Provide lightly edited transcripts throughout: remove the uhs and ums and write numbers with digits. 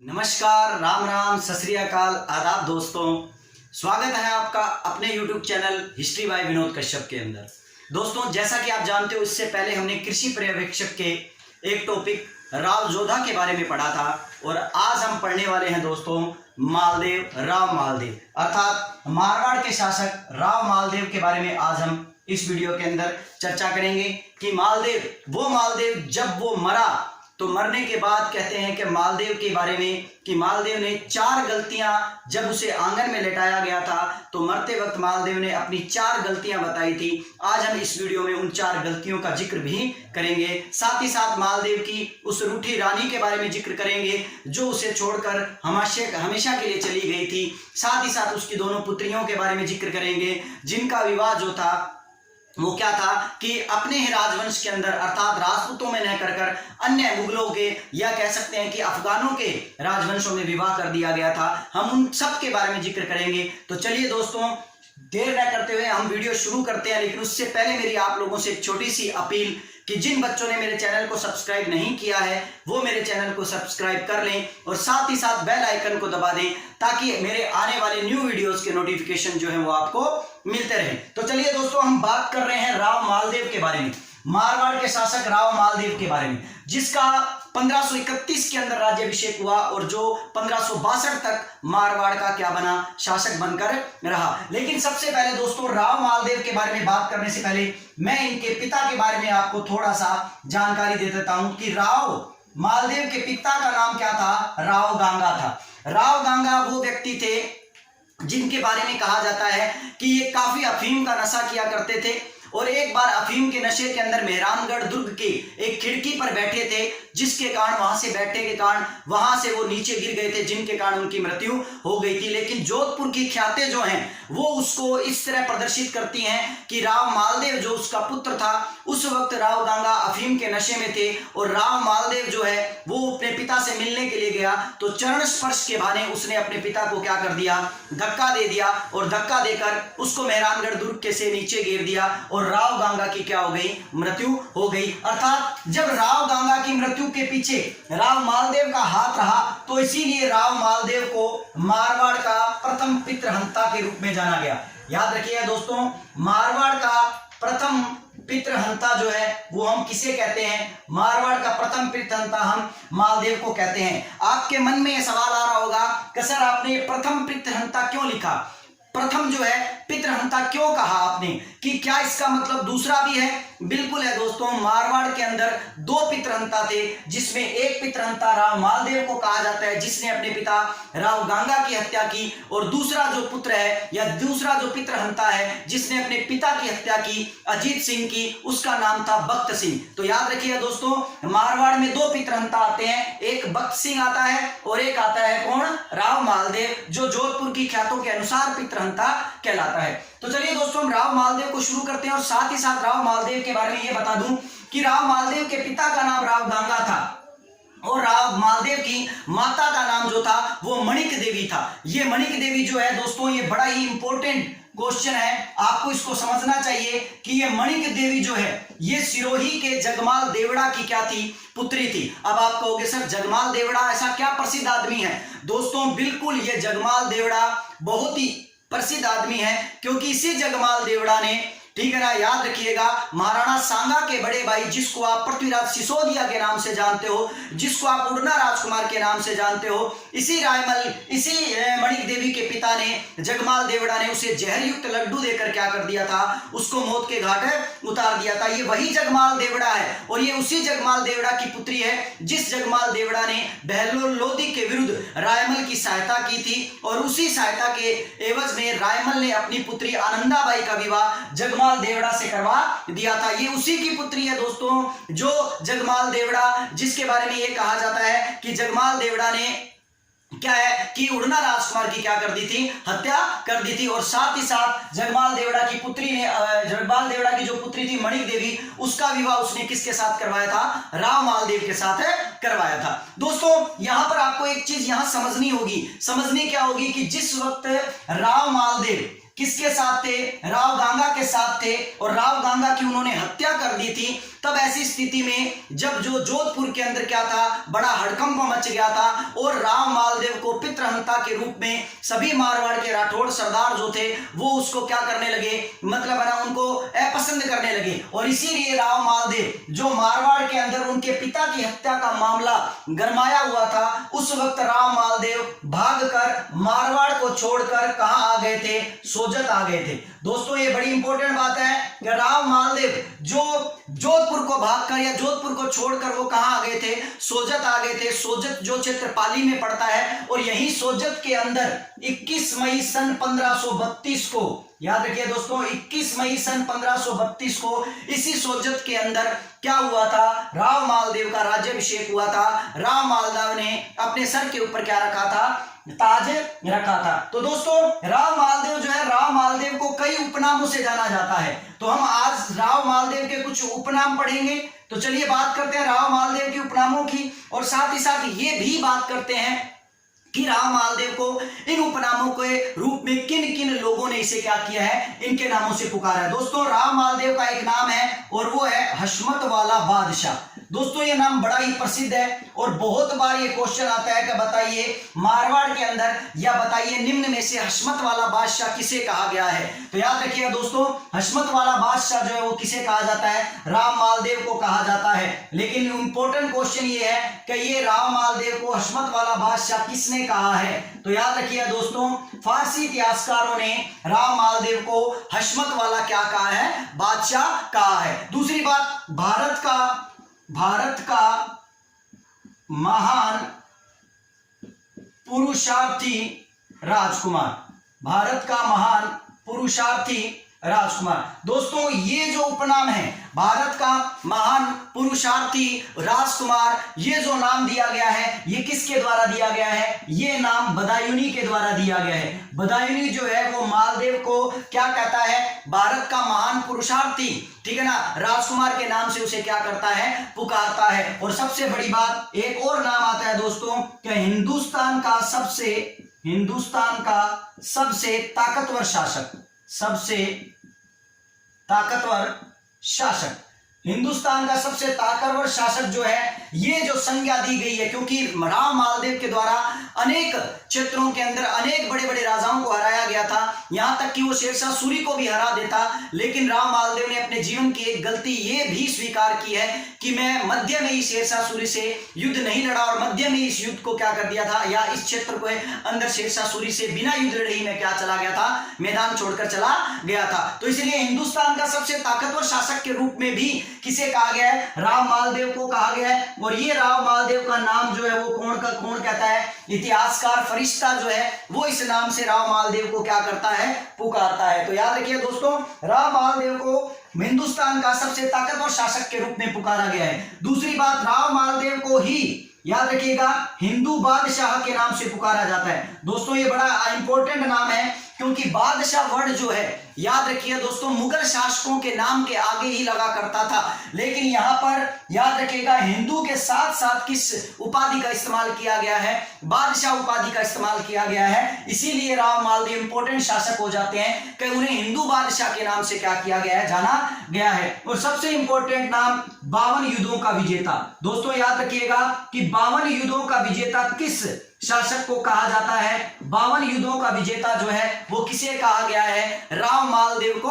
नमस्कार, राम राम, सत श्री अकाल, आदाब दोस्तों। स्वागत है आपका अपने YouTube channel history by Vinod Kashyap के अंदर। दोस्तों, जैसा कि आप जानते हो, इससे पहले हमने कृषि पर्यवेक्षक के एक टॉपिक राव जोधा के बारे में पढ़ा था और आज हम पढ़ने वाले हैं दोस्तों मालदेव, राव मालदेव अर्थात मारवाड़ के शासक राव मालदेव के बारे में आज हम इस वीडियो के अंदर चर्चा करेंगे कि मालदेव, वो मालदेव जब वो मरा तो मरने के बाद कहते हैं कि मालदेव के बारे में कि मालदेव ने 4 गलतियां, जब उसे आंगन में लेटाया गया था तो मरते वक्त मालदेव ने अपनी 4 गलतियां बताई थी। आज हम इस वीडियो में उन 4 गलतियों का जिक्र भी करेंगे। साथ ही साथ मालदेव की उस रूठी रानी के बारे में जिक्र करेंगे जो उसे छोड़कर हमेशा के लिए चली गई थी। साथ ही साथ उसकी दोनों पुत्रियों के बारे में जिक्र करेंगे जिनका विवाह जो था वो क्या था कि अपने ही राजवंश के अंदर अर्थात राजपूतों में न कर अन्य मुगलों के या कह सकते हैं कि अफगानों के राजवंशों में विवाह कर दिया गया था। हम उन सब के बारे में जिक्र करेंगे। तो चलिए दोस्तों, देर न करते हुए हम वीडियो शुरू करते हैं। लेकिन उससे पहले मेरी आप लोगों से एक छोटी सी अपील कि जिन बच्चों ने मेरे चैनल को सब्सक्राइब नहीं किया है वो मेरे चैनल को सब्सक्राइब कर लें और साथ ही साथ बेल आइकन को दबा दें ताकि मेरे आने वाले न्यू वीडियोस के नोटिफिकेशन जो है वो आपको मिलते रहे। तो चलिए दोस्तों, हम बात कर रहे हैं राव मालदेव के बारे में, मारवाड़ के शासक राव मालदेव के बारे में, जिसका 1531 के अंदर राज्याभिषेक हुआ और जो 1562 तक मारवाड़ का क्या बना, शासक बनकर रहा। लेकिन सबसे पहले दोस्तों, राव मालदेव के बारे में बात करने से पहले मैं इनके पिता के बारे में आपको थोड़ा सा जानकारी दे देता हूं कि राव मालदेव के पिता का नाम क्या था, राव गांगा था। राव गांगा वो व्यक्ति थे जिनके बारे में कहा जाता है कि ये काफी अफीम का नशा किया करते थे और एक बार अफीम के नशे के अंदर मेहरानगढ़ दुर्ग के एक खिड़की पर बैठे थे, जिसके कारण वहां से बैठने के कारण वहां से वो नीचे गिर गए थे, जिनके कारण उनकी मृत्यु हो गई थी। लेकिन जोधपुर की ख्यातें जो हैं वो उसको इस तरह प्रदर्शित करती हैं कि राव मालदेव जो उसका पुत्र था, उस वक्त राव गांगा अफीम के नशे में थे और राव मालदेव जो है वो अपने पिता से मिलने के लिए गया तो चरण स्पर्श के बहाने उसने अपने पिता को क्या कर दिया, धक्का दे दिया और धक्का देकर उसको मेहरानगढ़ दुर्ग के से नीचे गिर दिया और राव गांगा की क्या हो गई, मृत्यु हो गई। अर्थात जब राव गांगा की मृत्यु के पीछे राव मालदेव का हाथ रहा तो इसीलिए राव मालदेव को मारवाड़ का प्रथम पितृहंता के रूप में जाना गया। याद रखिएगा दोस्तों, मारवाड़ का प्रथम पितृहंता जो है वो हम किसे कहते हैं, मारवाड़ का प्रथम पितृहंता हम मालदेव को कहते हैं। आपके मन में यह सवाल आ रहा होगा कि सर आपने प्रथम पितृहंता क्यों लिखा, प्रथम जो है पितृहंता क्यों कहा आपने, कि क्या इसका मतलब दूसरा भी है? बिल्कुल है दोस्तों, मारवाड़ के अंदर 2 पितृहंता थे, जिसमें एक पितृहंता राव मालदेव को कहा जाता है जिसने अपने पिता राव गांगा की हत्या की और दूसरा जो पुत्र है या दूसरा जो पितृहंता है जिसने अपने पिता की हत्या की, अजीत सिंह की, उसका नाम था बख्त सिंह। तो याद रखिएगा दोस्तों, मारवाड़ में 2 पितृहंता आते हैं, एक बख्त सिंह आता है और एक आता है कौन, राव मालदेव, जो जोधपुर की ख्यातों के अनुसार पितृहंता कहलाता है। तो चलिए दोस्तों, हम राव मालदेव को शुरू करते हैं और साथ ही साथ राव मालदेव के बारे में ये बता दूं कि राव मालदेव के पिता का नाम राव गांगा था और राव मालदेव की माता का नाम जो था वो मणिक देवी था। ये मणिक देवी जो है दोस्तों, ये बड़ा ही इंपॉर्टेंट क्वेश्चन है, आपको इसको समझना चाहिए कि ये मणिक देवी जो है ये सिरोही के जगमाल देवड़ा की क्या थी, पुत्री थी। अब आप कहोगे सर जगमाल देवड़ा ऐसा क्या प्रसिद्ध आदमी है? दोस्तों बिल्कुल, ये जगमाल देवड़ा बहुत ही प्रसिद्ध आदमी है क्योंकि इसी जगमाल देवड़ा ने, ठीक है ना, याद रखिएगा, महाराणा सांगा के बड़े भाई जिसको आप पृथ्वीराज सिसोदिया के नाम से जानते हो, जिसको आप उड़ना राजकुमार के नाम से जानते हो, इसी मणिक देवी के पिता ने, जगमाल देवड़ा ने उसे जहर युक्त लड्डू देकर क्या कर दिया था, उसको मौत के घाट उतार दिया था। ये वही जगमाल देवड़ा है और ये उसी जगमाल देवड़ा की पुत्री है जिस जगमाल देवड़ा ने बहलोल लोधी के विरुद्ध रायमल की सहायता की थी और उसी सहायता के एवज में रायमल ने अपनी पुत्री आनंदाबाई का विवाह जगमाल देवड़ा से करवा दिया था। ये उसी की पुत्री है दोस्तों, जो जगमाल देवड़ा, जिसके बारे में ये कहा जाता है कि जगमाल देवड़ा ने क्या है कि उड़ना राजकुमार की क्या कर दी थी, हत्या कर दी थी। और साथ ही साथ जगमाल देवड़ा की पुत्री ने, जगमाल देवड़ा की जो पुत्री थी मणिक देवी, उसका विवाह उसने किसके साथ करवाया था, राव मालदेव के साथ करवाया था। दोस्तों यहां पर आपको एक चीज यहां समझनी होगी, समझनी क्या होगी कि जिस वक्त राव मालदेव किसके साथ थे? राव गांगा के साथ थे और राव गांगा की उन्होंने हत्या कर दी थी। तब ऐसी स्थिति में जब जो जोधपुर के अंदर क्या था, बड़ा हड़कंप मच गया था और राव मालदेव को पितृहंता के रूप में सभी मारवाड़ के राठौड़ सरदार जो थे वो उसको क्या करने लगे, मतलब है ना, उनको अपसंद करने लगे। और इसीलिए राव मालदेव जो मारवाड़ के अंदर उनके पिता की हत्या का मामला गरमाया हुआ था, उस वक्त राव मालदेव भागकर मारवाड़ को छोड़कर कहां आ गए थे? सोजत आ गए थे। दोस्तों ये बड़ी इंपॉर्टेंट बात है कि राव मालदेव जो जोधपुर को भागकर या जोधपुर को छोड़कर वो कहां आ गए थे? सोजत आ गए थे। सोजत जो क्षेत्र पाली में पड़ता है और यही सोजत के अंदर 21 मई सन 1532 को, याद रखिए दोस्तों, 21 मई सन 1532 को इसी सोजत के अंदर क्या हुआ था? राव मालदेव का राज्याभिषेक हुआ था। राव मालदेव ने अपने सर के ऊपर क्या रखा था? ताज रखा था। तो दोस्तों राव मालदेव जो है, राव मालदेव को कई उपनामों से जाना जाता है। तो हम आज राव मालदेव के कुछ उपनाम पढ़ेंगे। तो चलिए बात करते हैं राव मालदेव के उपनामों की और साथ ही साथ ये भी बात करते हैं कि राव मालदेव को इन उपनामों के रूप में किन किन लोगों ने इसे क्या किया है, इनके नामों से पुकारा है। दोस्तों राव मालदेव का एक नाम है और वो है हशमत वाला बादशाह। दोस्तों ये नाम बड़ा ही प्रसिद्ध है और बहुत बार ये क्वेश्चन आता है कि बताइए मारवाड़ के अंदर या बताइए निम्न में से हशमत वाला बादशाह किसे कहा गया है। तो याद रखिएगा दोस्तों, हशमत वाला बादशाह जो है वो किसे कहा जाता है? राव मालदेव को कहा जाता है। लेकिन इंपॉर्टेंट क्वेश्चन ये है कि ये राव मालदेव को हशमत वाला बादशाह किसने कहा है? तो याद रखिए दोस्तों, फारसी इतिहासकारों ने राव मालदेव को हशमत वाला क्या कहा है? बादशाह कहा है। दूसरी बात, भारत का महान पुरुषार्थी राजकुमार, भारत का महान पुरुषार्थी राजकुमार। दोस्तों ये जो उपनाम है भारत का महान पुरुषार्थी राजकुमार, ये जो नाम दिया गया है ये किसके द्वारा दिया गया है? ये नाम बदायूनी के द्वारा दिया गया है। बदायूनी जो है वो मालदेव को क्या कहता है? भारत का महान पुरुषार्थी, ठीक है ना, राजकुमार के नाम से उसे क्या करता है? पुकारता है। और सबसे बड़ी बात, एक और नाम आता है दोस्तों कि हिंदुस्तान का सबसे ताकतवर शासक, सबसे ताकतवर शासक, हिंदुस्तान का सबसे ताकतवर शासक जो है, ये जो संज्ञा दी गई है, क्योंकि राव मालदेव के द्वारा अनेक क्षेत्रों के अंदर अनेक बड़े बड़े राजाओं को हराया गया था, यहां तक कि वो शेरशाह सूरी को भी हरा देता। लेकिन राव मालदेव ने अपने जीवन की एक गलती ये भी स्वीकार की है कि मैं मध्य में ही शेरशाह सूरी से युद्ध नहीं लड़ा और मध्य में इस युद्ध को क्या कर दिया था, या इस क्षेत्र को अंदर शेरशाह सूरी से बिना युद्ध लड़े ही मैं क्या चला गया था? मैदान छोड़कर चला गया था। तो इसलिए हिंदुस्तान का सबसे ताकतवर शासक के रूप में भी किसे कहा गया है? राव मालदेव को कहा गया है। और ये राव मालदेव का नाम जो है वो कौन कहता है? इतिहासकार फरिश्ता जो है वो इस नाम से राव मालदेव को क्या करता है? पुकारता है। तो याद रखिए दोस्तों, राव मालदेव को हिंदुस्तान का सबसे ताकतवर शासक के रूप में पुकारा गया है। दूसरी बात, राव मालदेव को ही याद रखिएगा हिंदू बादशाह के नाम से पुकारा जाता है। दोस्तों ये बड़ा इंपॉर्टेंट नाम है क्योंकि बादशाह वर्ड जो है, याद रखिए दोस्तों, मुगल शासकों के नाम के आगे ही लगा करता था। लेकिन यहां पर याद रखिएगा हिंदू के साथ साथ किस उपाधि का इस्तेमाल किया गया है? बादशाह उपाधि का इस्तेमाल किया गया है। इसीलिए राव मालदेव इंपॉर्टेंट शासक हो जाते हैं कि उन्हें हिंदू बादशाह के नाम से क्या किया गया है? जाना गया है। और सबसे इंपॉर्टेंट नाम 52 युद्धों का विजेता। दोस्तों याद रखिएगा कि 52 युद्धों का विजेता किस शासक को कहा जाता है? 52 युद्धों का विजेता जो है वो किसे कहा गया है? राव मालदेव को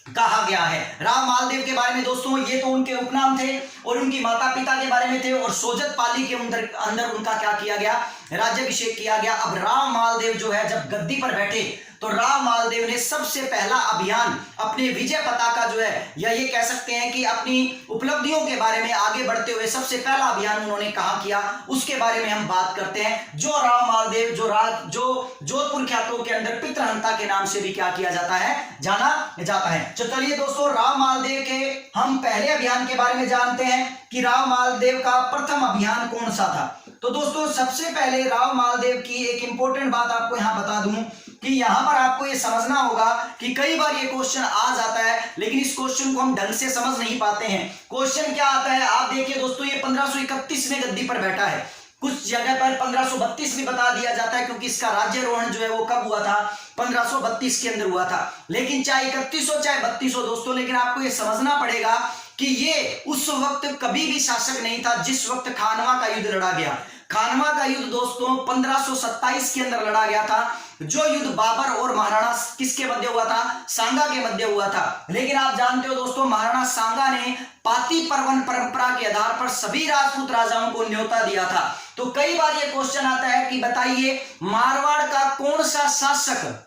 कहा गया है। राव मालदेव के बारे में दोस्तों ये तो उनके उपनाम थे और उनकी माता पिता के बारे में थे और सोजत पाली के अंदर उनका क्या किया गया? राज्याभिषेक किया गया। अब राव मालदेव जो है जब गद्दी पर बैठे तो राव मालदेव ने सबसे पहला अभियान अपने विजय पताका जो है, या ये कह सकते हैं कि अपनी उपलब्धियों के बारे में आगे बढ़ते हुए सबसे पहला अभियान उन्होंने कहाँ किया, उसके बारे में हम बात करते हैं। जो राव मालदेव जो जोधपुर ख्यातों के अंदर पितृहंता के नाम से भी क्या किया जाता है? जाना जाता है। चलिए दोस्तों, राव मालदेव के हम पहले अभियान के बारे में जानते हैं कि राव मालदेव का प्रथम अभियान कौन सा था। तो दोस्तों सबसे पहले राव मालदेव की एक इंपॉर्टेंट बात आपको यहां बता दूं कि यहां पर आपको ये समझना होगा कि कई बार ये क्वेश्चन आ जाता है लेकिन इस क्वेश्चन को हम ढंग से समझ नहीं पाते हैं। क्वेश्चन क्या आता है, आप देखिए दोस्तों, ये 1531 में गद्दी पर बैठा है। कुछ जगह पर 1532 भी बता दिया जाता है, क्योंकि इसका राज्यारोहण जो है वो कब हुआ था, 1532 के अंदर हुआ था। लेकिन चाहे 31 हो चाहे 32 हो दोस्तों, लेकिन आपको ये समझना पड़ेगा कि ये उस वक्त कभी भी शासक नहीं था जिस वक्त खानवा का युद्ध लड़ा गया। खानवा का युद्ध दोस्तों 1527 के अंदर लड़ा गया था, जो युद्ध बाबर और महाराणा किसके मध्य हुआ था, सांगा के मध्य हुआ था। लेकिन आप जानते हो दोस्तों, महाराणा सांगा ने पाती पर्वन परंपरा के आधार पर सभी राजपूत राजाओं को न्योता दिया था। तो कई बार ये क्वेश्चन आता है कि बताइए मारवाड़ का कौन सा शासक,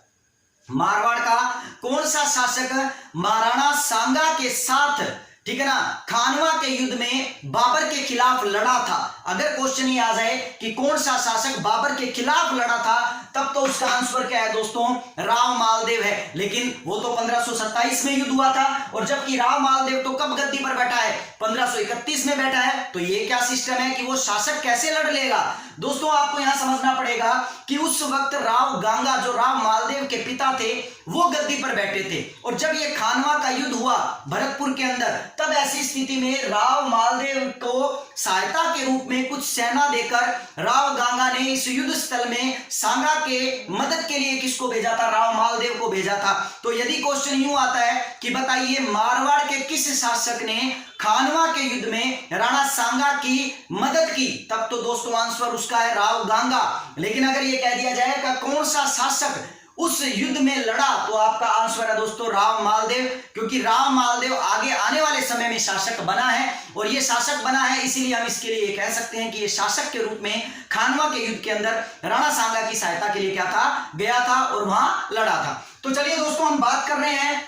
मारवाड़ का कौन सा शासक महाराणा सांगा के साथ, ठीक है ना, खानवा के युद्ध में बाबर के खिलाफ लड़ा था। अगर क्वेश्चन ये आ जाए कि कौन सा शासक बाबर के खिलाफ लड़ा था, तब तो उसका आंसर क्या है दोस्तों, राव मालदेव है। लेकिन वो तो 1527 में युद्ध हुआ था, और जबकि राव मालदेव तो कब गद्दी पर बैठा है, 1531 में बैठा है। तो ये क्या सिस्टम है कि वो शासक कैसे लड़ लेगा। दोस्तों आपको यहां समझना पड़ेगा कि उस वक्त राव गांगा, जो राव मालदेव के पिता थे, वो गद्दी पर बैठे थे। और जब ये खानवा का युद्ध हुआ भरतपुर के अंदर, तब ऐसी स्थिति में राव मालदेव को सहायता के रूप में कुछ सेना देकर राव गांगा ने इस युद्ध स्थल में सांगा के मदद के लिए किसको भेजा था, राव मालदेव को भेजा था। तो यदि क्वेश्चन यूं आता है कि बताइए मारवाड़ के किस शासक ने खानवा के युद्ध में राणा सांगा की मदद की, तब तो दोस्तों आंसर उसका है राव गांगा। लेकिन अगर ये कह दिया जाए कि कौन सा शासक उस युद्ध में लड़ा, तो आपका आंसर है दोस्तों राव मालदेव, क्योंकि राव मालदेव आगे आने वाले समय में शासक बना है। और ये शासक बना है इसीलिए हम इसके लिए कह सकते हैं कि ये शासक के रूप में खानवा के युद्ध के अंदर राणा सांगा की सहायता के लिए क्या था, गया था और वहां लड़ा था। तो चलिए दोस्तों हम बात कर रहे हैं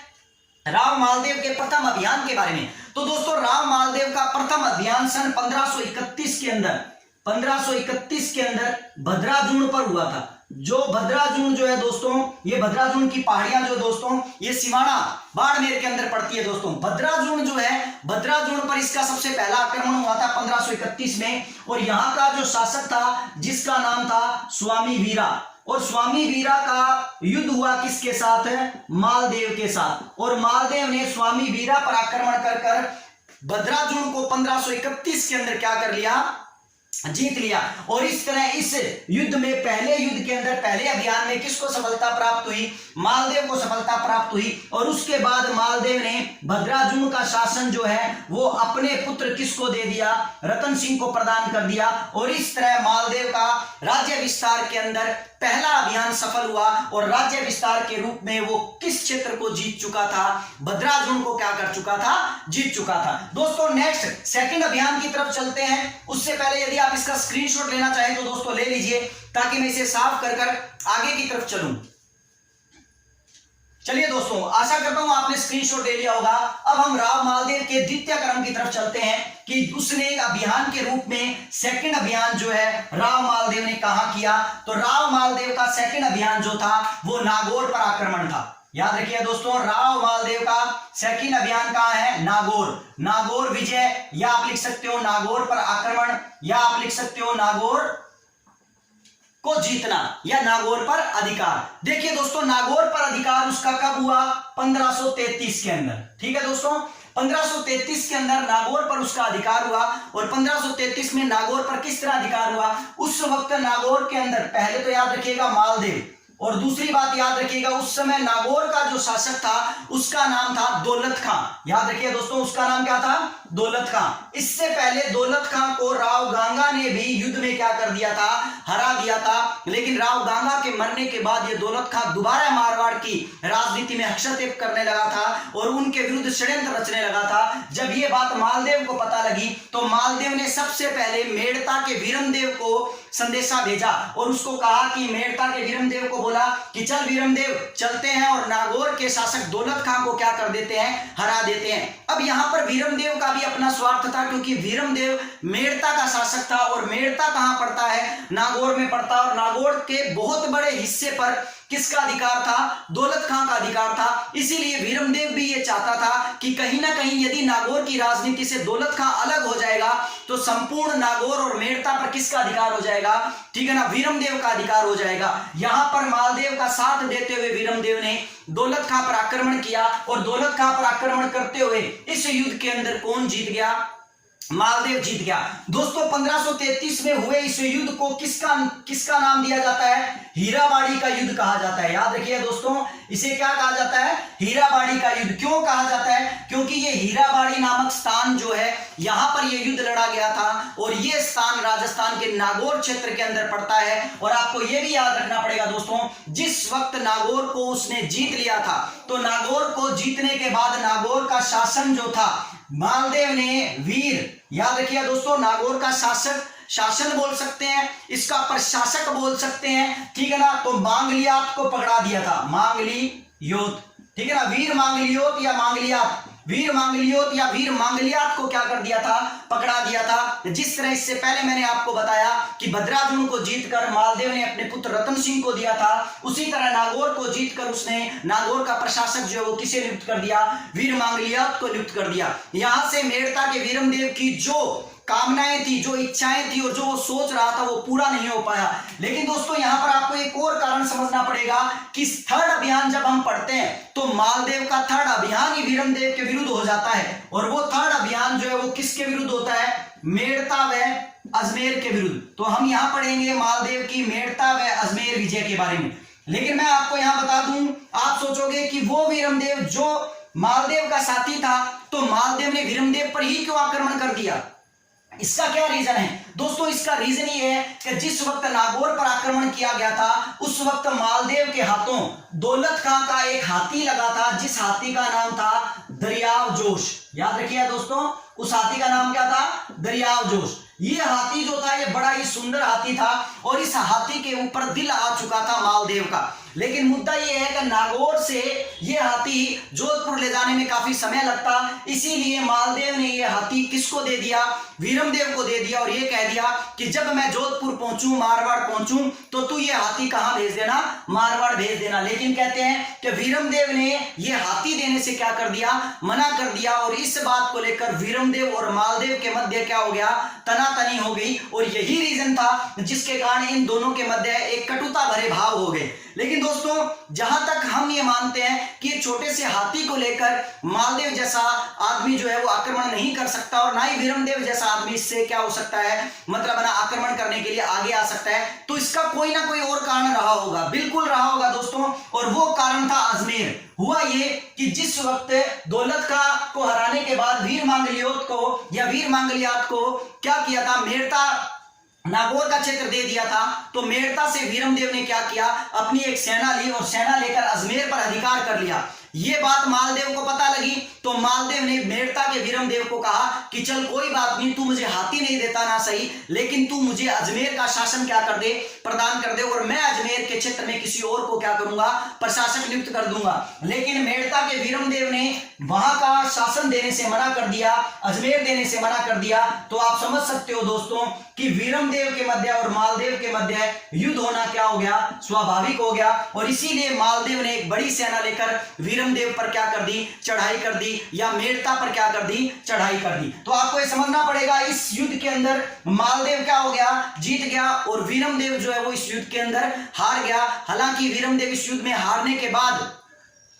राव मालदेव के प्रथम अभियान के बारे में। तो दोस्तों राव मालदेव का प्रथम अभियान सन 1531 के अंदर, 1531 के अंदर भद्राजुण पर हुआ था। जो भद्राजुण जो है दोस्तों, ये भद्राजुण की पहाड़ियां जो दोस्तों, ये सिवाना बाड़मेर के अंदर पड़ती है दोस्तों। भद्राजुण जो है, भद्राजुण पर इसका सबसे पहला आक्रमण हुआ था 1531 में। और यहाँ का जो शासक था जिसका नाम था स्वामी वीरा, और स्वामी वीरा का युद्ध हुआ किसके साथ है, मालदेव के साथ। और मालदेव ने स्वामी वीरा पर आक्रमण कर कर भद्राजुण को 1531 के अंदर क्या कर लिया, जीत लिया। और इस तरह इस युद्ध में, पहले युद्ध के अंदर, पहले अभियान में किसको सफलता प्राप्त हुई, मालदेव को सफलता प्राप्त हुई। और उसके बाद मालदेव ने भद्राजुण का शासन जो है वो अपने पुत्र किसको दे दिया, रतन सिंह को प्रदान कर दिया। और इस तरह मालदेव का राज्य विस्तार के अंदर पहला अभियान सफल हुआ, और राज्य विस्तार के रूप में वो किस क्षेत्र को जीत चुका था, भद्राजुण को क्या कर चुका था, जीत चुका था। दोस्तों नेक्स्ट सेकंड अभियान की तरफ चलते हैं। उससे पहले यदि आप इसका स्क्रीनशॉट लेना चाहें तो दोस्तों ले लीजिए, ताकि मैं इसे साफ कर कर आगे की तरफ चलूं। चलिए दोस्तों, आशा करता हूं आपने स्क्रीनशॉट ले लिया होगा। अब हम राव मालदेव के द्वितीय क्रम की तरफ चलते हैं कि उसने एक अभियान के रूप में सेकंड अभियान जो है राव मालदेव ने कहां किया। तो राव मालदेव का सेकंड अभियान जो था वो नागौर पर आक्रमण था। याद रखिए दोस्तों, राव मालदेव का सेकंड अभियान कहां है, नागौर। नागौर विजय, या आप लिख सकते हो नागौर पर आक्रमण, या आप लिख सकते हो नागौर को जीतना, या नागौर पर अधिकार। देखिए दोस्तों, नागौर पर अधिकार उसका कब हुआ, 1533 के अंदर। ठीक है दोस्तों, 1533 के अंदर नागौर पर उसका अधिकार हुआ। और 1533 में नागौर पर किस तरह अधिकार हुआ, उस वक्त नागौर के अंदर पहले तो याद रखिएगा मालदेव, और दूसरी बात याद रखिएगा उस समय नागौर का जो शासक था उसका नाम था दौलत खां। याद रखिए दोस्तों, उसका नाम क्या था, दौलत खां। इससे पहले दौलत खां को राव गांगा ने भी युद्ध में क्या कर दिया था, हरा दिया था। लेकिन राव गांगा के मरने के बाद ये दौलत खां दोबारा मारवाड़ की राजनीति में हस्तक्षेप करने लगा था और उनके विरुद्ध षड्यंत्र रचने लगा था। जब ये बात मालदेव को पता लगी तो मालदेव ने सबसे पहले मेड़ता के वीरमदेव को संदेशा भेजा और उसको कहा कि मेड़ता के वीरमदेव को बोला कि चल वीरमदेव चलते हैं और नागौर के शासक दौलत खां को क्या कर देते हैं, हरा देते हैं। अब यहां पर वीरमदेव का भी अपना स्वार्थ था, क्योंकि वीरमदेव मेड़ता का शासक था और मेड़ता कहां पड़ता है, नागौर में पड़ता है। और नागौर के बहुत बड़े हिस्से पर किसका अधिकार था, दौलत खां का अधिकार था। इसीलिए वीरमदेव भी ये चाहता था कि कहीं ना कहीं यदि नागौर की राजनीति से दौलत खां अलग हो जाएगा तो संपूर्ण नागौर और मेड़ता पर किसका अधिकार हो जाएगा, ठीक है ना, वीरमदेव का अधिकार हो जाएगा। यहां पर मालदेव का साथ देते हुए वीरमदेव ने दौलत खां पर आक्रमण किया और दौलत खां पर आक्रमण करते हुए इस युद्ध के अंदर कौन जीत गया, मालदेव जीत गया। दोस्तों 1533 में हुए इस युद्ध को किसका नाम दिया जाता है? हीराबाड़ी का युद्ध कहा जाता है। याद रखिए दोस्तों, इसे क्या कहा जाता है? हीराबाड़ी का युद्ध। क्यों कहा जाता है? क्योंकि ये हीराबाड़ी नामक स्थान जो है, यहां पर ये युद्ध लड़ा गया था और ये स्थान राजस्थान के नागौर क्षेत्र के अंदर पड़ता है। और आपको ये भी याद रखना पड़ेगा दोस्तों, जिस वक्त नागौर को उसने जीत लिया था, तो नागौर को जीतने के बाद नागौर का शासन जो था, मालदेव ने वीर, याद रखिए दोस्तों, नागौर का शासन बोल सकते हैं, इसका प्रशासक बोल सकते हैं, ठीक है ना। तो मांगलियात को पकड़ा दिया था, मांगलियोत, ठीक है ना। वीर मांगलियोत या मांगलियात, वीर मांगलियोत या वीर मांगलियात को क्या कर दिया था? पकड़ा दिया था। जिस तरह इससे पहले मैंने आपको बताया कि भद्राजुन को जीतकर मालदेव ने अपने पुत्र रतन सिंह को दिया था, उसी तरह नागौर को जीतकर उसने नागौर का प्रशासक जो है वो किसे नियुक्त कर दिया? वीर मांगलियात को नियुक्त कर दिया। यहां से मेड़ता के वीरमदेव की जो कामनाएं थी, जो इच्छाएं थी और जो वो सोच रहा था, वो पूरा नहीं हो पाया। लेकिन दोस्तों यहां पर आपको एक और कारण समझना पड़ेगा कि थर्ड अभियान जब हम पढ़ते हैं तो मालदेव का थर्ड अभियान ही वीरमदेव के विरुद्ध हो जाता है। और वो थर्ड अभियान जो है वो किसके विरुद्ध होता है? मेड़ता व अजमेर के विरुद्ध। तो हम यहां पढ़ेंगे मालदेव की मेड़ता व अजमेर विजय के बारे में। लेकिन मैं आपको यहां बता दूं, आप सोचोगे कि वो वीरमदेव जो मालदेव का साथी था, तो मालदेव ने वीरमदेव पर ही क्यों आक्रमण कर दिया? इसका क्या रीजन है दोस्तों? इसका रीजन ये है कि जिस वक्त नागौर पर आक्रमण किया गया था, उस वक्त मालदेव के हाथों दौलत खां का एक हाथी लगा था, जिस हाथी का नाम था दरियाव जोश। याद रखिए दोस्तों, उस हाथी का नाम क्या था? दरियाव जोश। ये हाथी जो था, ये बड़ा ही सुंदर हाथी था और इस हाथी के ऊपर दिल आ चुका था मालदेव का। लेकिन मुद्दा ये है कि नागौर से ये हाथी जोधपुर ले जाने में काफी समय लगता, इसीलिए मालदेव ने ये हाथी किसको दे दिया? वीरमदेव को दे दिया और ये कह दिया कि जब मैं जोधपुर पहुंचूं, मारवाड़ पहुंचूं, तो तू ये हाथी कहां भेज देना? मारवाड़ भेज देना। लेकिन कहते हैं कि वीरमदेव ने ये हाथी देने से क्या कर दिया? मना कर दिया। और इस बात को लेकर वीरमदेव और मालदेव के मध्य क्या हो गया? तनातनी हो गई। और यही रीजन था जिसके कारण इन दोनों के मध्य एक कटुता भरे भाव हो गए। लेकिन दोस्तों जहां तक हम ये मानते हैं कि छोटे से हाथी को लेकर मालदेव जैसा आदमी जो है वो आक्रमण नहीं कर सकता, और ना ही वीरमदेव जैसा आदमी इससे क्या हो सकता है, मतलब ना आक्रमण करने के लिए आगे आ सकता है, तो इसका कोई ना कोई और कारण रहा होगा, बिल्कुल रहा होगा दोस्तों। और वो कारण था अजमेर। हुआ ये कि जिस वक्त दौलत खां को हराने के बाद वीर मांगलियोत को या वीर मांगलियात को क्या किया था? मेड़ता नागौर का क्षेत्र दे दिया था। तो मेड़ता से वीरमदेव ने क्या किया? अपनी एक सेना ली और सेना लेकर अजमेर पर अधिकार कर लिया। ये बात मालदेव को पता लगी, तो मालदेव ने मेड़ता के वीरमदेव को कहा कि चल कोई बात नहीं, तू मुझे हाथी नहीं देता ना सही, लेकिन तू मुझे अजमेर का शासन क्या कर दे? प्रदान कर दे, और मैं अजमेर के क्षेत्र में किसी और को क्या करूंगा? प्रशासक नियुक्त कर दूंगा। लेकिन मेड़ता के वीरमदेव ने वहां का शासन देने से मना कर दिया, अजमेर देने से मना कर दिया। तो आप समझ सकते हो दोस्तों कि वीरमदेव के मध्य और मालदेव के मध्य युद्ध होना क्या हो गया? स्वाभाविक हो गया। और इसीलिए मालदेव ने एक बड़ी सेना लेकर वीरमदेव पर क्या कर दी? चढ़ाई कर दी, या मेड़ता पर क्या कर दी? चढ़ाई कर दी। तो आपको ये समझना पड़ेगा, इस युद्ध के अंदर मालदेव क्या हो गया? जीत गया, और वीरमदेव जो है वो इस युद्ध के अंदर हार गया। हालांकि वीरमदेव इस युद्ध में हारने के बाद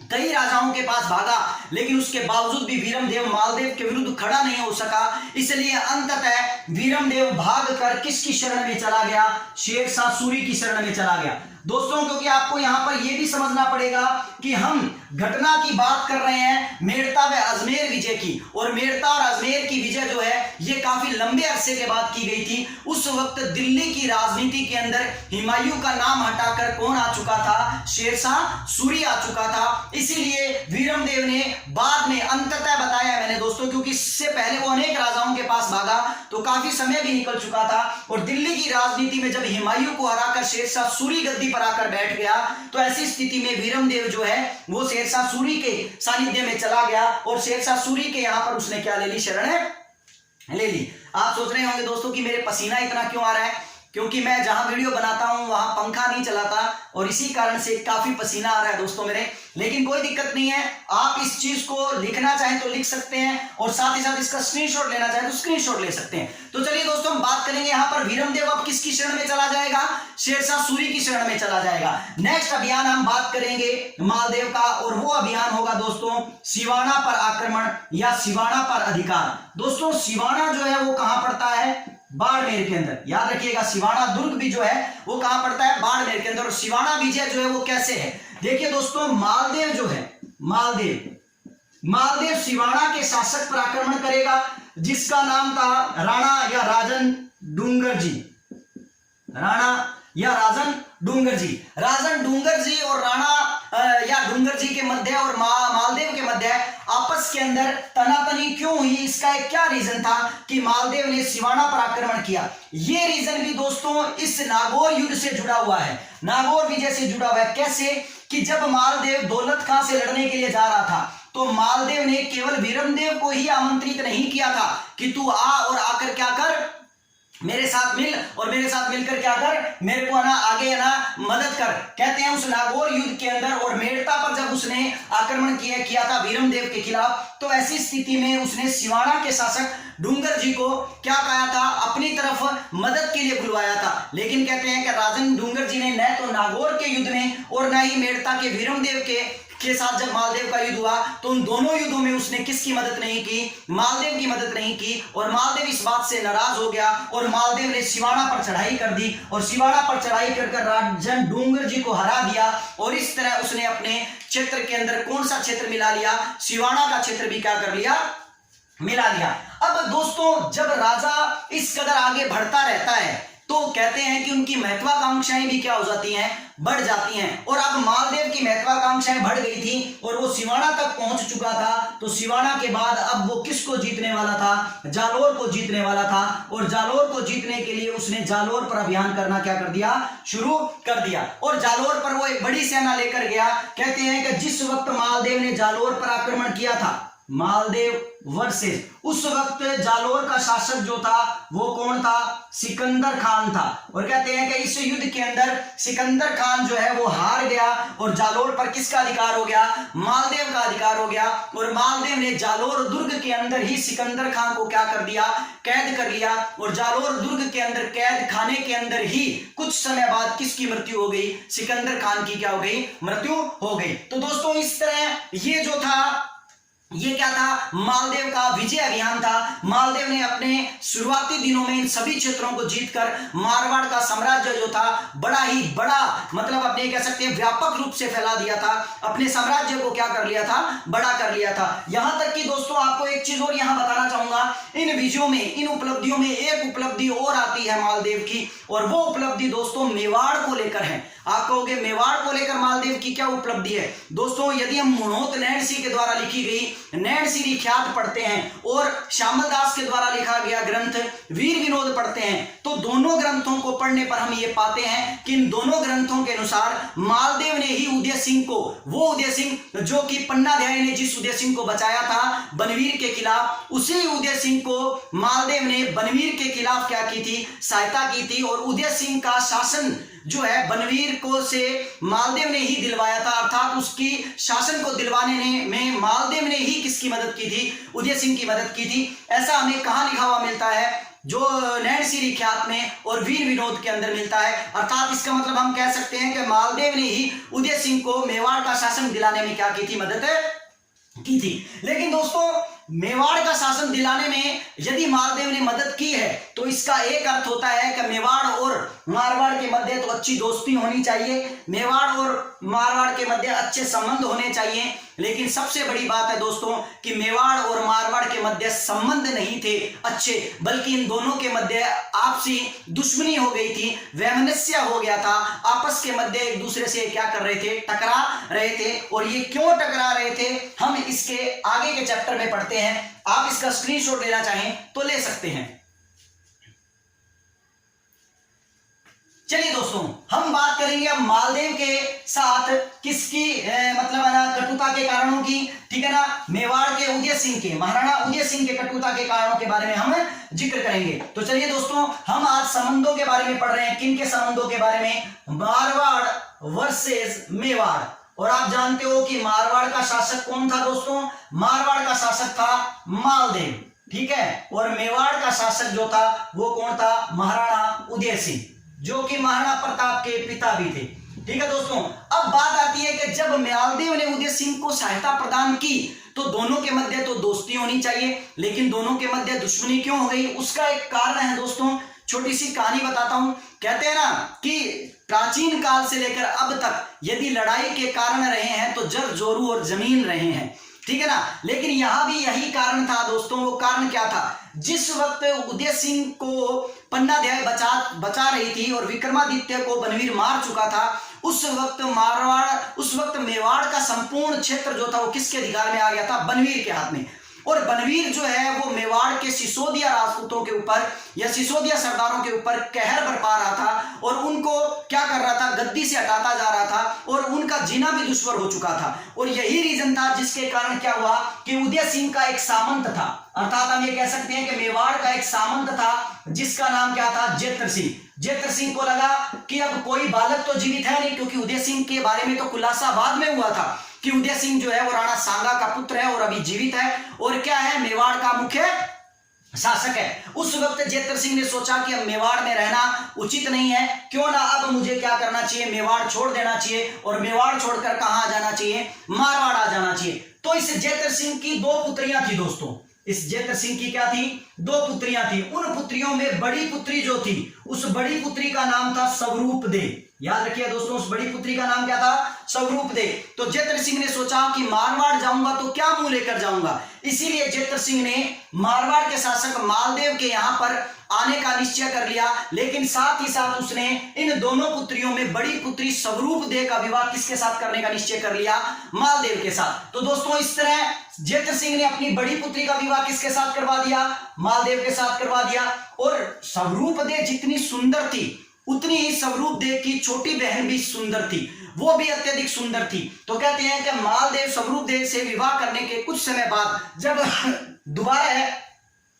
कई राजाओं के पास भागा, लेकिन उसके बावजूद भी वीरमदेव मालदेव के विरुद्ध खड़ा नहीं हो सका। इसलिए अंततः वीरमदेव भागकर किसकी शरण में चला गया? शेरशाह सूरी की शरण में चला गया दोस्तों। क्योंकि आपको यहां पर यह भी समझना पड़ेगा कि हम घटना की बात कर रहे हैं मेड़ता व अजमेर विजय की, और मेड़ता और अजमेर की विजय जो है ये काफी लंबे अरसे के बाद की गई थी। उस वक्त दिल्ली की राजनीति के अंदर हुमायूं का नाम हटाकर कौन आ चुका था? शेरशाह सूरी आ चुका था। इसीलिए वीरमदेव ने बाद में अंततः बताया मैंने दोस्तों, क्योंकि इससे पहले वो अनेक राजाओं के पास भागा तो काफी समय भी निकल चुका था, और दिल्ली की राजनीति में जब हुमायूं को हराकर शेरशाह सूरी गद्दी पर आकर बैठ गया, तो ऐसी स्थिति में वीरमदेव जो है वो शेरशाह सूरी के सानिध्य में चला गया, और शेरशाह सूरी के यहां पर उसने क्या ले ली? शरण ले ली। आप सोच रहे होंगे दोस्तों कि मेरे पसीना इतना क्यों आ रहा है? क्योंकि मैं जहां वीडियो बनाता हूं वहां पंखा नहीं चलाता और इसी कारण से काफी पसीना आ रहा है दोस्तों मेरे। लेकिन कोई दिक्कत नहीं है, आप इस चीज को लिखना चाहें तो लिख सकते हैं और साथ ही साथ इसका स्क्रीनशॉट लेना चाहें तो स्क्रीनशॉट ले सकते हैं। तो चलिए दोस्तों हम बात करेंगे यहाँ पर भीरमदेव अब किसकी शरण में चला जाएगा, शेरशाह सूरी की शरण में चला जाएगा। नेक्स्ट अभियान हम बात करेंगे मालदेव का और वो अभियान होगा दोस्तों सिवाना पर आक्रमण या सिवाना पर अधिकार। दोस्तों सिवाना जो है वो कहां पड़ता है, बाड़मेर के अंदर। याद रखिएगा सिवाना दुर्ग भी जो है वो कहां पड़ता है, बाड़मेर के अंदर। और सिवाना विजय जो है वो कैसे है, देखिए दोस्तों मालदेव जो है मालदेव सिवाना के शासक पर आक्रमण करेगा जिसका नाम था राणा या राजन डूंगर जी। राणा या राजन डूंगर जी, राजन डूंगर जी और राणा या डूंगर जी के मध्य और मालदेव के मध्य आपस के अंदर तनातनी क्यों हुई, इसका एक क्या रीजन था कि मालदेव ने सिवाना पर आक्रमण किया। ये रीजन भी दोस्तों इस नागौर युद्ध से जुड़ा हुआ है, नागौर विजय से जुड़ा हुआ है। कैसे कि जब मालदेव दौलत खां से लड़ने के लिए जा रहा था तो मालदेव ने केवल भीरमदेव को ही आमंत्रित नहीं किया था कि तू आ और आकर क्या कर, मेरे साथ मिल और मेरे साथ मिलकर क्या कर, मेरे को ना आगे ना मदद कर। कहते हैं उस नागौर युद्ध के अंदर और मेड़ता पर जब उसने आक्रमण किया था भीरमदेव के खिलाफ, तो ऐसी स्थिति में उसने सिवाना के शासक डूंगर जी को क्या कहा था, अपनी तरफ मदद के लिए बुलवाया था। लेकिन कहते हैं कि राजन डूंगर जी ने न तो नागौर के युद्ध में और न ही मेड़ता के भीरमदेव के साथ जब मालदेव का युद्ध हुआ तो उन दोनों युद्धों में उसने किसकी मदद नहीं की, मालदेव की मदद नहीं की। और मालदेव इस बात से नाराज हो गया और मालदेव ने सिवाना पर चढ़ाई कर दी और सिवाना पर चढ़ाई कर राजन डूंगर जी को हरा दिया। और इस तरह उसने अपने क्षेत्र के अंदर कौन सा क्षेत्र मिला लिया, सिवाना का क्षेत्र भी क्या कर लिया, मिला लिया। अब दोस्तों जब राजा इस कदर आगे बढ़ता रहता है तो कहते हैं कि उनकी महत्वाकांक्षाएं भी क्या हो जाती हैं, बढ़ जाती हैं। और अब मालदेव की महत्वाकांक्षाएं बढ़ गई थी और वो सिवाना तक पहुंच चुका था। तो सिवाना के बाद अब वो किसको जीतने वाला था, जालोर को जीतने वाला था। और जालोर को जीतने के लिए उसने जालोर पर अभियान करना क्या कर दिया, शुरू कर दिया। और जालोर पर वो एक बड़ी सेना लेकर गया। कहते हैं कि जिस वक्त मालदेव ने जालोर पर आक्रमण किया था, मालदेव वर्सेस, उस वक्त जालोर का शासक जो था वो कौन था, सिकंदर खान था। और कहते हैं कि इस युद्ध के अंदर सिकंदर खान जो है वो हार गया और जालोर पर किसका अधिकार हो गया, मालदेव का अधिकार हो गया। और मालदेव ने जालोर दुर्ग के अंदर ही सिकंदर खान को क्या कर दिया, कैद कर लिया। और जालोर दुर्ग के अंदर कैद खाने के अंदर ही कुछ समय बाद किसकी मृत्यु हो गई, सिकंदर खान की क्या हो गई, मृत्यु हो गई। तो दोस्तों इस तरह ये जो था, ये क्या था, मालदेव का विजय अभियान था। मालदेव ने अपने शुरुआती दिनों में इन सभी क्षेत्रों को जीतकर मारवाड़ का साम्राज्य जो था बड़ा ही बड़ा, मतलब अपने कह सकते हैं व्यापक रूप से फैला दिया था, अपने साम्राज्य को क्या कर लिया था, बड़ा कर लिया था। यहां तक कि दोस्तों आपको एक चीज और यहां बताना चाहूंगा, इन विजयों में, इन उपलब्धियों में एक उपलब्धि और आती है मालदेव की, और वो उपलब्धि दोस्तों मेवाड़ को लेकर है। आप कहोगे मेवाड़ को लेकर मालदेव की क्या उपलब्धि है। दोस्तों यदि हम मुणोत नैण सिंह के द्वारा लिखी गई नैण सिरी ख्यात पढ़ते हैं और श्यामल दास के द्वारा लिखा गया ग्रंथ वीर विनोद पढ़ते हैं, तो दोनों ग्रंथों को पढ़ने पर हम ये पाते हैं कि इन दोनों ग्रंथों के अनुसार मालदेव ने ही उदय सिंह को, वो उदय सिंह जो कि पन्नाध्याय ने जिस उदय सिंह को बचाया था बनवीर के खिलाफ, उसी उदय सिंह को मालदेव ने बनवीर के खिलाफ क्या की थी, सहायता की थी। और उदय सिंह का शासन जो है बनवीर को से मालदेव ने ही दिलवाया था, अर्थात उसकी शासन को दिलवाने में मालदेव ने ही किसकी मदद की थी, उदय सिंह की मदद की थी। ऐसा हमें कहां लिखा हुआ मिलता है, जो नैण सिरी ख्यात में और वीर विनोद के अंदर मिलता है। अर्थात इसका मतलब हम कह सकते हैं कि मालदेव ने ही उदय सिंह को मेवाड़ का शासन दिलाने में क्या की थी, मदद की थी। लेकिन दोस्तों मेवाड़ का शासन दिलाने में यदि मालदेव ने मदद की है तो इसका एक अर्थ होता है कि मेवाड़ और मारवाड़ के मध्य तो अच्छी दोस्ती होनी चाहिए, मेवाड़ और मारवाड़ के मध्य अच्छे संबंध होने चाहिए। लेकिन सबसे बड़ी बात है दोस्तों कि मेवाड़ और मारवाड़ के मध्य संबंध नहीं थे अच्छे, बल्कि इन दोनों के मध्य आपसी दुश्मनी हो गई थी, वैमनस्य हो गया था। आपस के मध्य एक दूसरे से क्या कर रहे थे, टकरा रहे थे। और ये क्यों टकरा रहे थे हम इसके आगे के चैप्टर में पढ़ते हैं। आप इसका स्क्रीनशॉट लेना चाहें तो ले सकते हैं। चलिए दोस्तों हम बात करेंगे करेंगे अब मालदेव के साथ किसकी मतलब है ना कटुता के कारणों की, ठीक है ना, मेवाड़ के उदय सिंह के, महाराणा उदय सिंह के कटुता के कारणों के बारे में हम जिक्र करेंगे। तो चलिए दोस्तों, हम आज संबंधों के बारे में पढ़ रहे हैं। किन के संबंधों के बारे में? मारवाड़ वर्सेस मेवाड़। और आप जानते हो कि मारवाड़ का शासक कौन था दोस्तों? मारवाड़ का शासक था मालदेव, ठीक है, और मेवाड़ का शासक जो था वो कौन था? महाराणा उदय सिंह, जो कि महाराणा प्रताप के पिता भी थे। ठीक है दोस्तों, अब बात आती है कि जब मालदेव ने उदय सिंह को सहायता प्रदान की तो दोनों के मध्य तो दोस्ती होनी चाहिए, लेकिन दोनों के मध्य दुश्मनी क्यों हो गई? उसका एक कारण है दोस्तों, छोटी सी कहानी बताता हूं। कहते हैं ना कि प्राचीन काल से लेकर अब तक यदि लड़ाई के कारण रहे हैं तो जर जोरू और जमीन रहे हैं, ठीक है ना, लेकिन यहां भी यही कारण था दोस्तों। वो कारण क्या था? जिस वक्त उदय सिंह को पन्नाध्याय बचा रही थी और विक्रमादित्य को बनवीर मार चुका था, उस वक्त मेवाड़ का संपूर्ण क्षेत्र जो था वो किसके अधिकार में आ गया था? बनवीर के हाथ में। और बनवीर जो है वो मेवाड़ के सिसोदिया राजपूतों के ऊपर या सिसोदिया सरदारों के ऊपर कहर बरपा रहा था और उनको क्या कर रहा था? गद्दी से हटाता जा रहा था और उनका जीना भी दुश्वार हो चुका था। और यही रीजन था जिसके कारण क्या हुआ कि उदय सिंह का एक सामंत था, अर्थात हम ये कह सकते हैं कि मेवाड़ का एक सामंत था जिसका नाम क्या था? जेत्र सिंह। जेत्र सिंह को लगा कि अब कोई बालक तो जीवित है नहीं, क्योंकि उदय सिंह के बारे में तो खुलासा बाद में हुआ था कि उदय सिंह जो है वो राणा सांगा का पुत्र है और अभी जीवित है और क्या है? मेवाड़ का मुख्य शासक है। उस वक्त जेत्र सिंह ने सोचा कि अब मेवाड़ में रहना उचित नहीं है, क्यों ना अब मुझे क्या करना चाहिए? मेवाड़ छोड़ देना चाहिए और मेवाड़ छोड़कर कहां आ जाना चाहिए? मारवाड़ आ जाना चाहिए। तो इस जेत्र सिंह की दो पुत्रियां थी दोस्तों। इस जेत्र सिंह की क्या थी? दो पुत्रियां थी। उन पुत्रियों में बड़ी पुत्री जो थी, उस बड़ी पुत्री का नाम था स्वरूप दे। याद रखिए दोस्तों, उस बड़ी पुत्री का नाम क्या था? स्वरूप दे। तो जेत्र सिंह ने सोचा कि मारवाड़ जाऊंगा तो क्या मुंह लेकर जाऊंगा, इसीलिए जेत्र सिंह ने मारवाड़ के शासक मालदेव के यहां पर आने का निश्चय कर लिया। लेकिन साथ ही साथ उसने इन दोनों पुत्रियों में बड़ी पुत्री स्वरूप दे का विवाह किसके साथ करने का निश्चय कर लिया? मालदेव के साथ। तो दोस्तों इस तरह जेत्र सिंह ने अपनी बड़ी पुत्री का विवाह किसके साथ करवा दिया? मालदेव के साथ करवा दिया। और स्वरूप दे जितनी सुंदर थी उतनी ही स्वरूप दे की छोटी बहन भी सुंदर थी, वो भी अत्यधिक सुंदर थी। तो कहते हैं कि मालदेव स्वरूप दे से विवाह करने के कुछ समय बाद जब दोबारा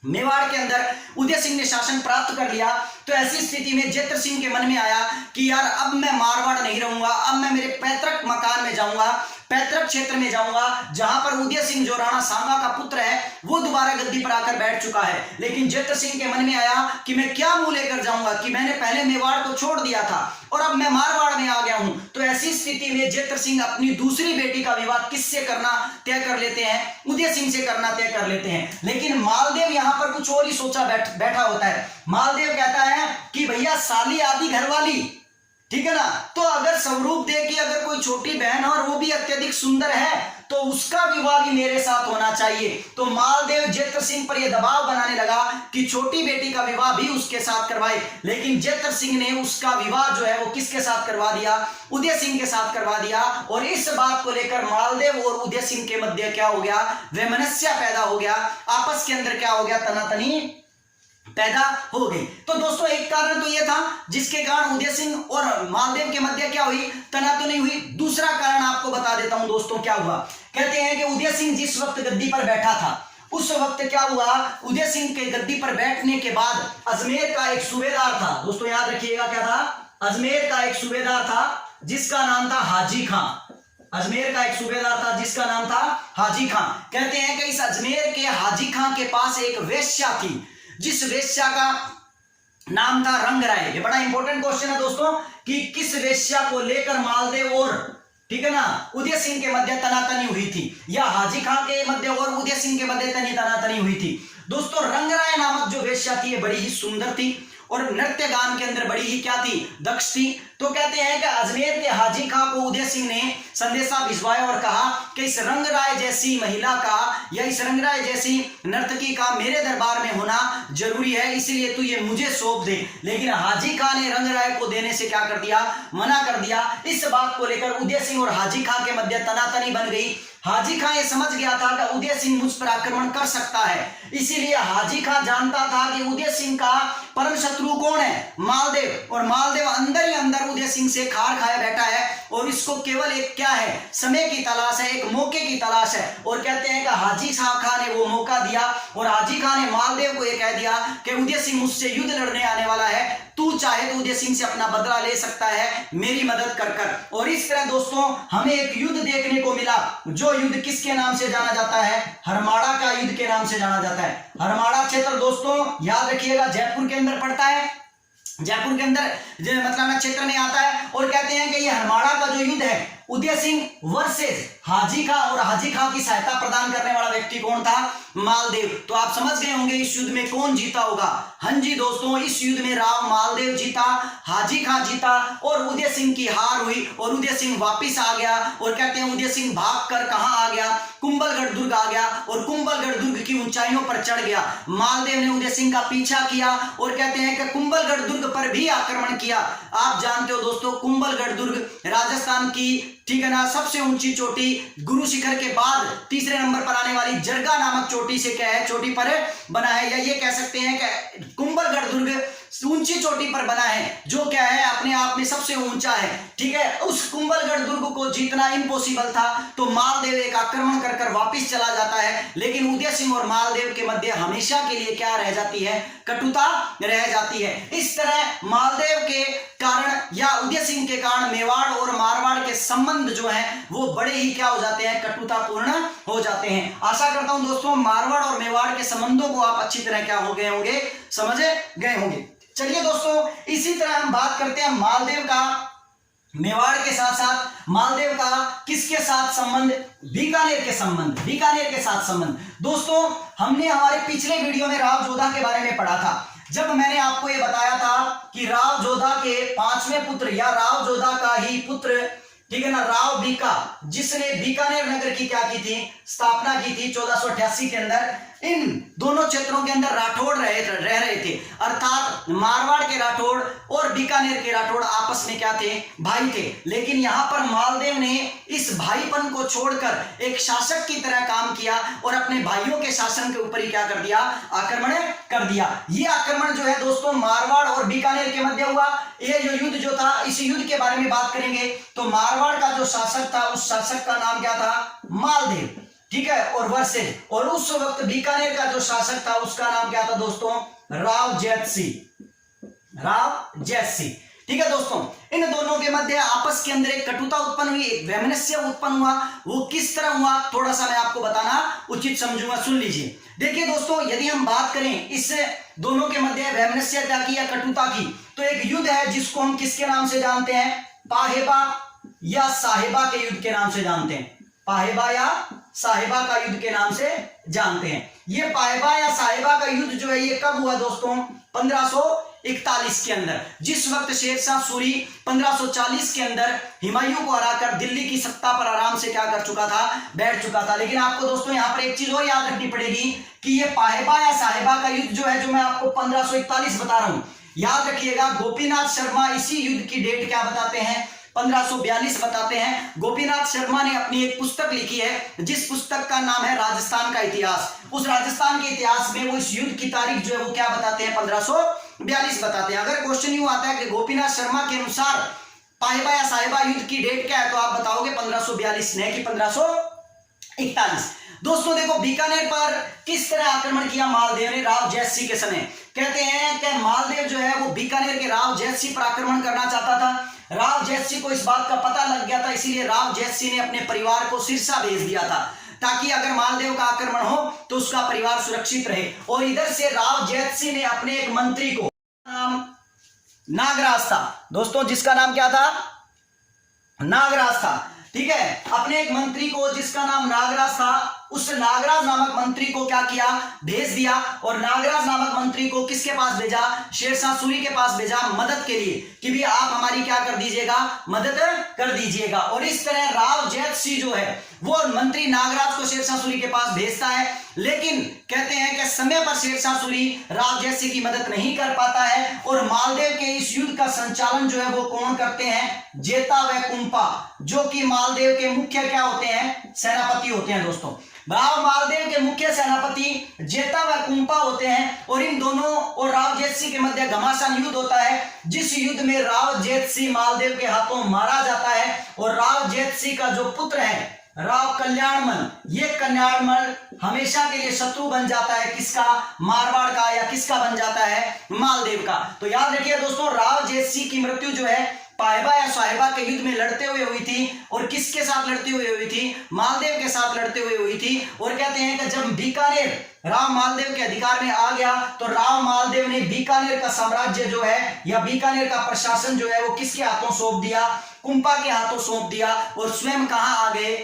मेवाड़ के अंदर उदय सिंह ने शासन प्राप्त कर लिया, तो ऐसी स्थिति में जेत्र सिंह के मन में आया कि यार अब मैं मारवाड़ नहीं रहूंगा, अब मैं मेरे पैतृक मकान में जाऊंगा, पैतृक क्षेत्र में जाऊंगा, जहां पर उदय सिंह जो राणा सांगा का पुत्र है वो दोबारा गद्दी पर आकर बैठ चुका है। लेकिन जेत्र सिंह के मन में आया कि मैं क्या मुंह लेकर जाऊंगा कि मैंने पहले मेवाड़ को छोड़ दिया था और अब मैं मारवाड़ में आ गया हूं। तो ऐसी स्थिति में जेत्र सिंह अपनी दूसरी बेटी का विवाह किससे करना तय कर लेते हैं? उदय सिंह से करना तय कर लेते हैं। लेकिन मालदेव यहां पर कुछ और ही सोचा बैठा होता है। मालदेव कहता है कि भैया साली आदि घरवाली, ठीक है ना, तो अगर स्वरूप दे की अगर कोई छोटी बहन है और वो भी अत्यधिक सुंदर है तो उसका विवाह भी मेरे साथ होना चाहिए। तो मालदेव जेत्र सिंह पर यह दबाव बनाने लगा कि छोटी बेटी का विवाह भी उसके साथ करवाए। लेकिन जेत्र सिंह ने उसका विवाह जो है वो किसके साथ करवा दिया? उदय सिंह के साथ करवा दिया। और इस बात को लेकर मालदेव और उदय सिंह के मध्य क्या हो गया? वैमनस्य पैदा हो गया, आपस के अंदर क्या हो गया? तनातनी पैदा हो गई। तो दोस्तों एक कारण तो यह था जिसके कारण उदय सिंह और मालदेव के मध्य क्या हुई? तनातनी हुई। दूसरा कारण आपको बता देता हूं दोस्तों क्या हुआ। कहते हैं कि उदय सिंह जिस वक्त गद्दी पर बैठा था उस वक्त क्या हुआ? उदय सिंह के गद्दी पर बैठने के बाद अजमेर का एक सूबेदार था दोस्तों, याद रखिएगा क्या था? अजमेर का एक सूबेदार था जिसका नाम था हाजी खां। अजमेर का एक सूबेदार था जिसका नाम था हाजी खां। कहते हैं कि इस अजमेर के हाजी खां के पास एक वेश्या थी जिस वेश्या का नाम था रंगराय। ये बड़ा इंपॉर्टेंट क्वेश्चन है दोस्तों कि किस वेश्या को लेकर मालदेव और, ठीक है ना, उदय सिंह के मध्य तनातनी हुई थी, या हाजी खां के मध्य और उदय सिंह के मध्य तनातनी हुई थी। दोस्तों रंगराय नामक जो वेश्या थी ये बड़ी ही सुंदर थी और नृत्य गान के अंदर बड़ी ही क्या थी? दक्ष थी। तो कहते हैं कि अजमेर के हाजी खां को उदय सिंह ने संदेशा भिजवाया और कहा कि इस रंगराय जैसी महिला का या इस रंगराय जैसी नर्तकी का मेरे दरबार में होना जरूरी है, इसलिए तू ये मुझे सौंप दे। लेकिन हाजी खां ने रंगराय को देने से क्या कर दिया? मना कर दिया। इस बात को लेकर उदय सिंह और हाजी खां के मध्य तनातनी बन गई। हाजी खां ये समझ गया था कि उदय सिंह मुझ पर आक्रमण कर सकता है, इसीलिए हाजी खां जानता था कि उदय सिंह का परम शत्रु कौन है, मालदेव, और मालदेव अंदर ही अंदर उदय सिंह से खार खाए बैठा है और इसको केवल एक क्या है, समय की तलाश है, एक मौके की तलाश है। और कहते हैं कि हाजी खां ने वो मौका दिया और हाजी खां ने मालदेव को ये कह दिया कि उदय सिंह मुझसे युद्ध लड़ने आने वाला है, तू चाहे तो उदय सिंह से अपना बदला ले सकता है मेरी मदद कर कर। और इस तरह दोस्तों हमें एक युद्ध देखने को मिला, जो युद्ध किसके नाम से जाना जाता है, हरमाड़ा का युद्ध के नाम से जाना जाता है। हरमाड़ा क्षेत्र दोस्तों याद रखिएगा जयपुर के अंदर पड़ता है, जयपुर के अंदर मतलब क्षेत्र में आता है। और कहते हैं कि ये हरमाड़ा का जो युद्ध है, उदय सिंह वर्सेस हाजी खां, और हाजी खां की सहायता प्रदान करने वाला व्यक्ति कौन था, मालदेव। तो आप समझ गए होंगे इस युद्ध में कौन जीता होगा। हाँ जी दोस्तों, इस युद्ध में राव मालदेव जीता, हाजी खां जीता और उदय सिंह की हार हुई और उदय सिंह वापिस आ गया। और कहते हैं उदय सिंह भाग कर कहां आ गया, कुंभलगढ़ दुर्ग आ गया और कुंभलगढ़ दुर्ग की ऊंचाइयों पर चढ़ गया। मालदेव ने उदय सिंह का पीछा किया और कहते हैं कि कुंभलगढ़ दुर्ग पर भी आक्रमण किया। आप जानते हो दोस्तों कुंभलगढ़ दुर्ग राजस्थान की, ठीक है ना, सबसे ऊंची चोटी, गुरु शिखर के बाद तीसरे नंबर पर आने वाली जरगा नामक चोटी से क्या है, चोटी पर बना है, या ये कह सकते हैं कि कुंभलगढ़ दुर्ग ऊंची चोटी पर बना है, जो क्या है अपने आप में सबसे ऊंचा है। ठीक है, उस कुंभलगढ़ दुर्ग को जीतना इम्पॉसिबल था, तो मालदेव एक आक्रमण कर कर वापिस चला जाता है। लेकिन उदय सिंह और मालदेव के मध्य हमेशा के लिए क्या रह जाती है, कटुता रह जाती है। इस तरह मालदेव के कारण या उदय सिंह के कारण मेवाड़ और मारवाड़ के संबंध जो हैं वो बड़े ही क्या हो जाते हैं, कटुतापूर्ण हो जाते हैं। आशा करता हूं दोस्तों मारवाड़ और मेवाड़ के संबंधों को आप अच्छी तरह क्या हो गए होंगे, समझ गए होंगे। चलिए दोस्तों इसी तरह हम बात करते हैं मालदेव का मेवाड़ के साथ साथ मालदेव का किसके साथ संबंध, बीकानेर के संबंध, बीकानेर के साथ संबंध। दोस्तों हमने हमारे पिछले वीडियो में राव जोधा के बारे में पढ़ा था, जब मैंने आपको यह बताया था कि राव जोधा के पांचवें पुत्र या राव जोधा का ही पुत्र, ठीक है ना, राव बीका, जिसने बीकानेर नगर की क्या की थी, स्थापना की थी 1488 के अंदर। इन दोनों क्षेत्रों के अंदर राठौड़ रह रहे थे, अर्थात मारवाड़ के राठौड़ और बीकानेर के राठौड़ आपस में क्या थे, भाई थे। लेकिन यहां पर मालदेव ने इस भाईपन को छोड़कर एक शासक की तरह काम किया और अपने भाइयों के शासन के ऊपर ही क्या कर दिया, आक्रमण कर दिया। ये आक्रमण जो है दोस्तों मारवाड़ और बीकानेर के मध्य हुआ। ये जो युद्ध जो था, इस युद्ध के बारे में बात करेंगे तो मारवाड़ का जो शासक था उस शासक का नाम क्या था, मालदेव, ठीक है, और वर्सेस, और उस वक्त बीकानेर का जो शासक था उसका नाम क्या था दोस्तों, राव जैत सिंह, राव जैत सिंह। ठीक है दोस्तों, इन दोनों के मध्य आपस के अंदर एक कटुता उत्पन्न हुई, एक वैमनस्य उत्पन्न हुआ। वो किस तरह हुआ थोड़ा सा मैं आपको बताना उचित समझूंगा, सुन लीजिए। देखिए दोस्तों यदि हम बात करें इस दोनों के मध्य वैमनस्यता की या कटुता की, तो एक युद्ध है जिसको हम किसके नाम से जानते हैं, पाहेबा या साहेबा के युद्ध के नाम से जानते हैं, पाहेबा या साहेबा का युद्ध के नाम से जानते हैं। ये पाहेबा या साहेबा का युद्ध जो है ये कब हुआ दोस्तों, 1541 के अंदर, जिस वक्त शेरशाह सूरी 1540 के अंदर हुमायूं को हराकर दिल्ली की सत्ता पर आराम से क्या कर चुका था, बैठ चुका था। लेकिन आपको दोस्तों यहाँ पर एक चीज और याद रखनी पड़ेगी कि ये पाहेबा या साहेबा का युद्ध जो है, जो मैं आपको 1541 बता रहा हूं, याद रखिएगा गोपीनाथ शर्मा इसी युद्ध की डेट क्या बताते हैं, 1542 बताते हैं। गोपीनाथ शर्मा ने अपनी एक पुस्तक लिखी है जिस पुस्तक का नाम है राजस्थान का इतिहास। उस राजस्थान के इतिहास में वो इस युद्ध की तारीख जो है वो क्या बताते हैं, 1542 बताते हैं। अगर क्वेश्चन यूं आता है कि गोपीनाथ शर्मा के अनुसार पाहेबा या साहेबा युद्ध की डेट क्या है, तो आप बताओगे 1542 नहीं कि 1541। दोस्तों देखो बीकानेर पर किस तरह आक्रमण किया मालदेव ने राव जैत सिंह के समय। कहते हैं कि मालदेव जो है वो बीकानेर के राव जैत सिंह पर आक्रमण करना चाहता था। राव जैत सिंह को इस बात का पता लग गया था, इसीलिए राव जैत सिंह ने अपने परिवार को सिरसा भेज दिया था ताकि अगर मालदेव का आक्रमण हो तो उसका परिवार सुरक्षित रहे। और इधर से राव जैत सिंह ने अपने एक मंत्री को, नाम नागराज था दोस्तों, जिसका नाम क्या था, नागराज था, ठीक है, अपने एक मंत्री को जिसका नाम नागराज था उस नागराज नामक मंत्री को क्या किया, भेज दिया। और नागराज नामक मंत्री को किसके पास भेजा, शेरशाह सूरी के पास भेजा मदद के लिए कि भी आप हमारी क्या कर दीजिएगा, मदद कर दीजिएगा। और इस तरह राव जैत सिंह जो है वो मंत्री नागराज को शेरशाह सूरी के पास भेजता है, लेकिन कहते हैं कि समय पर शेरशाह सूरी राव जैत सिंह की मदद नहीं कर पाता है। और मालदेव के इस युद्ध का संचालन जो है वो कौन करते हैं, जेता व कुंपा, जो कि मालदेव के मुख्य क्या होते हैं, सेनापति होते हैं दोस्तों। राव मालदेव के मुख्य सेनापति जेता व कुंपा होते हैं। और इन दोनों और राव जैत सिंह के मध्य घमासान युद्ध होता है, जिस युद्ध में राव जैत सिंह मालदेव के हाथों मारा जाता है। और राव जैत सिंह का जो पुत्र है राव कल्याणमल, ये कल्याणमल हमेशा के लिए शत्रु बन जाता है किसका, मारवाड़ का, या किसका बन जाता है, मालदेव का। तो याद रखिए दोस्तों, राव जैत सिंह की मृत्यु जो है पाइबा या साहिबा के युद्ध में लड़ते हुए हुई थी। और किसके साथ लड़ते हुए हुई थी, मालदेव के साथ लड़ते हुए हुई थी। और कहते हैं कि जब बीकानेर राव मालदेव के अधिकार में आ गया तो राव मालदेव ने बीकानेर का साम्राज्य जो है या बीकानेर का प्रशासन जो है वो किसके हाथों सौंप दिया, कुंपा के हाथों सौंप दिया। और स्वयं कहां आ गए,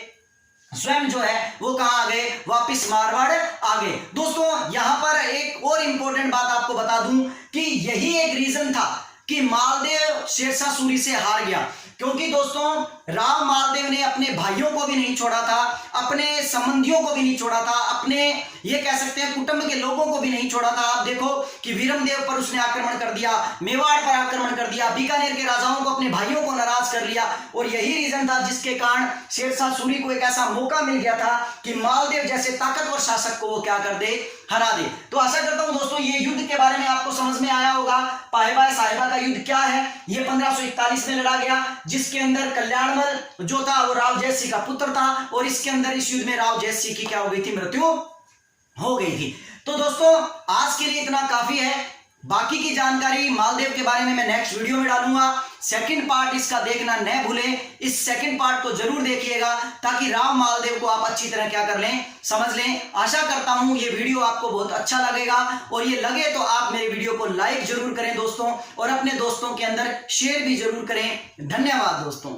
स्वयं जो है वो कहां आ गए, वापिस मारवाड़ आ गए। दोस्तों यहां पर एक और इंपॉर्टेंट बात आपको बता दूं कि यही एक रीजन था कि मालदेव शेरशाह सूरी से हार गया, क्योंकि दोस्तों राव मालदेव ने अपने भाइयों को भी नहीं छोड़ा था, अपने संबंधियों को भी नहीं छोड़ा था, अपने ये कह सकते हैं कुटुंब के लोगों को भी नहीं छोड़ा था। आप देखो कि वीरमदेव पर उसने आक्रमण कर दिया, मेवाड़ पर आक्रमण कर दिया, बीकानेर के राजाओं को, अपने भाइयों को नाराज कर लिया। और यही रीजन था जिसके कारण शेरशाह सूरी को एक ऐसा मौका मिल गया था कि मालदेव जैसे ताकतवर शासक को वो क्या कर दे, हरा दे। तो आशा करता हूं दोस्तों ये युद्ध के बारे में आपको समझ में आया होगा। पाइबा साहिबा का युद्ध क्या है, ये 1541 में लड़ा गया, जिसके अंदर कल्याणमल जो था वो राव जैत सिंह का पुत्र था। और इसके अंदर इस युद्ध में राव जैत सिंह की क्या हो गई थी, मृत्यु हो गई थी। तो दोस्तों आज के लिए इतना काफी है। बाकी की जानकारी मालदेव के बारे में मैं नेक्स्ट वीडियो में डालूंगा। सेकंड पार्ट इसका देखना न भूलें, इस सेकंड पार्ट को जरूर देखिएगा ताकि राव मालदेव को आप अच्छी तरह क्या कर लें, समझ लें। आशा करता हूं ये वीडियो आपको बहुत अच्छा लगेगा, और ये लगे तो आप मेरे वीडियो को लाइक जरूर करें दोस्तों, और अपने दोस्तों के अंदर शेयर भी जरूर करें। धन्यवाद दोस्तों।